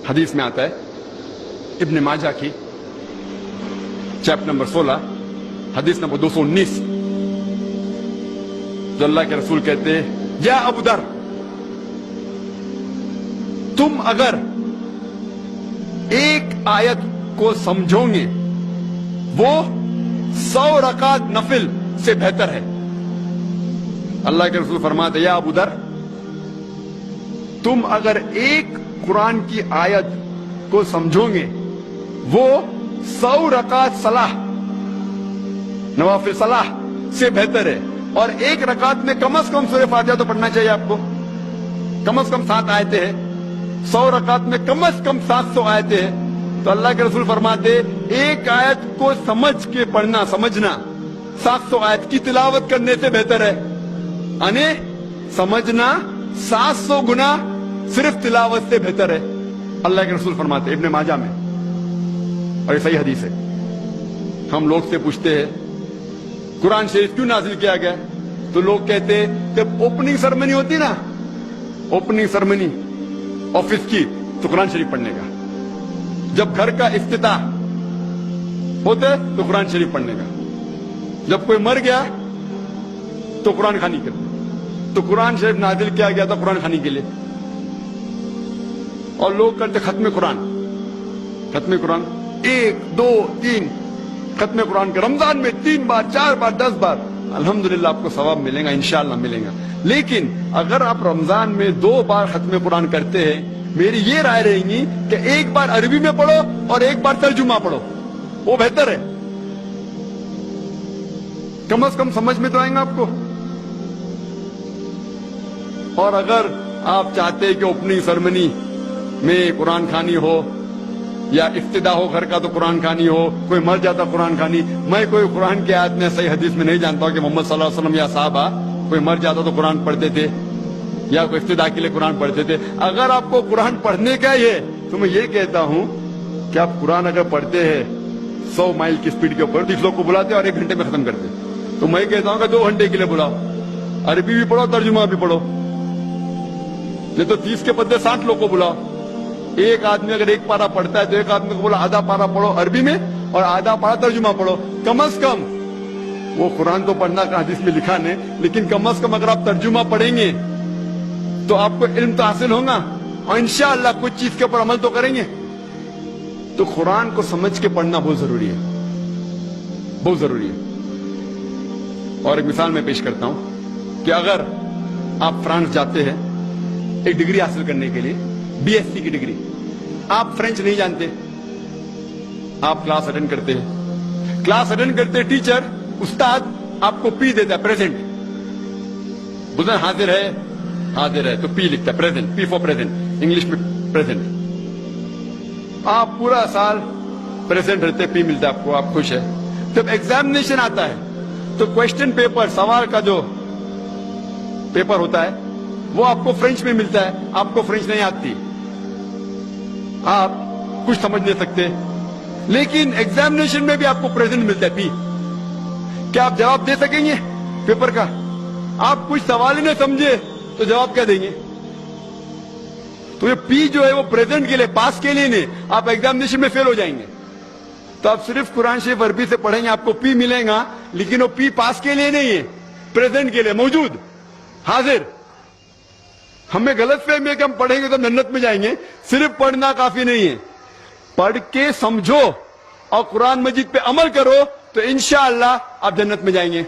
حدیث میں آتا ہے ابن ماجہ کی چیپٹر نمبر 16 حدیث نمبر 219 جو اللہ کے رسول کہتے ہیں یا ابو در تم اگر ایک آیت کو سمجھو گے وہ 100 رکعت نفل سے بہتر ہے. اللہ کے رسول فرماتے یا ابو در تم اگر ایک قرآن کی آیت کو سمجھو گے وہ 100 رکعت صلاح نوافل صلاح سے بہتر ہے. اور ایک رکعت میں کم از کم سورہ فاتحہ تو پڑھنا چاہیے آپ کو. کم از کم 7 آیتیں ہیں. 100 رکعت میں کم از کم 700 آیتیں ہیں. تو اللہ کے رسول فرماتے ایک آیت کو سمجھ کے پڑھنا سمجھنا 700 آیت کی تلاوت کرنے سے بہتر ہے. یعنی سمجھنا 700 گنا صرف تلاوت سے بہتر ہے. اللہ کے رسول فرماتے ابن ماجہ میں اور یہ صحیح حدیث ہے. ہم لوگ سے پوچھتے ہیں قرآن شریف کیوں نازل کیا گیا تو لوگ کہتے ہیں جب اوپننگ سرمنی ہوتی نا اوپننگ سرمنی آفس کی تو قرآن شریف پڑھنے کا. جب گھر کا افتتاح ہوتا ہے تو قرآن شریف پڑھنے کا. جب کوئی مر گیا تو قرآن خوانی کرتے. تو قرآن شریف نازل کیا گیا تھا قرآن خوانی کے لیے. اور لوگ کرتے ختم قرآن 1 2 3 ختم قرآن کے رمضان میں 3 بار 4 بار 10 بار الحمدللہ آپ کو ثواب ملے گا انشاءاللہ ملے گا. لیکن اگر آپ رمضان میں 2 بار ختم قرآن کرتے ہیں میری یہ رائے رہے گی کہ 1 بار عربی میں پڑھو اور 1 بار ترجمہ پڑھو وہ بہتر ہے. کم از کم سمجھ میں تو آئیں گا آپ کو. اور اگر آپ چاہتے ہیں کہ اوپننگ سرمنی میں قرآن خوانی ہو یا ابتدا ہو گھر کا تو قرآن خوانی ہو کوئی مر جاتا قرآن خوانی. میں کوئی قرآن کی آیت میں صحیح حدیث میں نہیں جانتا ہوں کہ محمد صلی اللہ علیہ وسلم یا صحابہ کوئی مر جاتا تو قرآن پڑھتے تھے یا کوئی ابتدا کے لیے قرآن پڑھتے تھے. اگر آپ کو قرآن پڑھنے کا ہی ہے تو میں یہ کہتا ہوں کہ آپ قرآن اگر پڑھتے ہیں 100 مائل کی سپیڈ کے اوپر 30 لوگ کو بلاتے اور 1 گھنٹے میں ختم کرتے تو میں کہتا ہوں کہ 2 گھنٹے کے لیے بلاؤ. عربی بھی پڑھو ترجمہ بھی پڑھو. نہیں تو 30 کے بدلے 60 لوگ کو بلاؤ. ایک آدمی اگر 1 پارہ پڑھتا ہے تو ایک آدمی کو بولا آدھا پارہ پڑھو عربی میں اور آدھا پارہ ترجمہ پڑھو. کم از کم وہ قرآن تو پڑھنا کا حدیث میں لکھا نہیں لیکن کم از کم اگر آپ ترجمہ پڑھیں گے تو آپ کو علم تو حاصل ہوگا اور انشاءاللہ کچھ چیز کے اوپر عمل تو کریں گے. تو قرآن کو سمجھ کے پڑھنا بہت ضروری ہے بہت ضروری ہے. اور ایک مثال میں پیش کرتا ہوں کہ اگر آپ فرانس جاتے ہیں ایک ڈگری حاصل کرنے کے لیے BSc کی ڈگری. آپ فرینچ نہیں جانتے آپ کلاس اٹینڈ کرتے ہیں. کلاس اٹینڈ کرتے ٹیچر استاد آپ کو پی دیتا ہے پریزنٹ. بولتے ہیں حاضر ہے تو پی لکھتا ہے present P four present English میں پریزنٹ. آپ پورا سال پریزنٹ رہتے پی ملتا ہے آپ کو آپ خوش ہے. جب ایگزامینیشن آتا ہے تو کوشچن پیپر سوال کا جو پیپر ہوتا ہے وہ آپ کو فرینچ میں ملتا ہے. آپ کو فرینچ نہیں آتی آپ کچھ سمجھ نہیں سکتے لیکن ایگزامینیشن میں بھی آپ کو پریزنٹ ملتا ہے پی. کیا آپ جواب دے سکیں گے پیپر کا؟ آپ کچھ سوال ہی نہیں سمجھے تو جواب کیا دیں گے؟ تو یہ پی جو ہے وہ پریزنٹ کے لیے پاس کے لیے نہیں. آپ ایگزامینیشن میں فیل ہو جائیں گے. تو آپ صرف قرآن شریف عربی سے پڑھیں گے آپ کو پی ملے گا لیکن وہ پی پاس کے لیے نہیں ہے پریزنٹ کے لیے موجود حاضر. ہمیں غلط فہمی ہے کہ ہم پڑھیں گے تو جنت میں جائیں گے. صرف پڑھنا کافی نہیں ہے پڑھ کے سمجھو اور قرآن مجید پہ عمل کرو تو انشاءاللہ آپ جنت میں جائیں گے.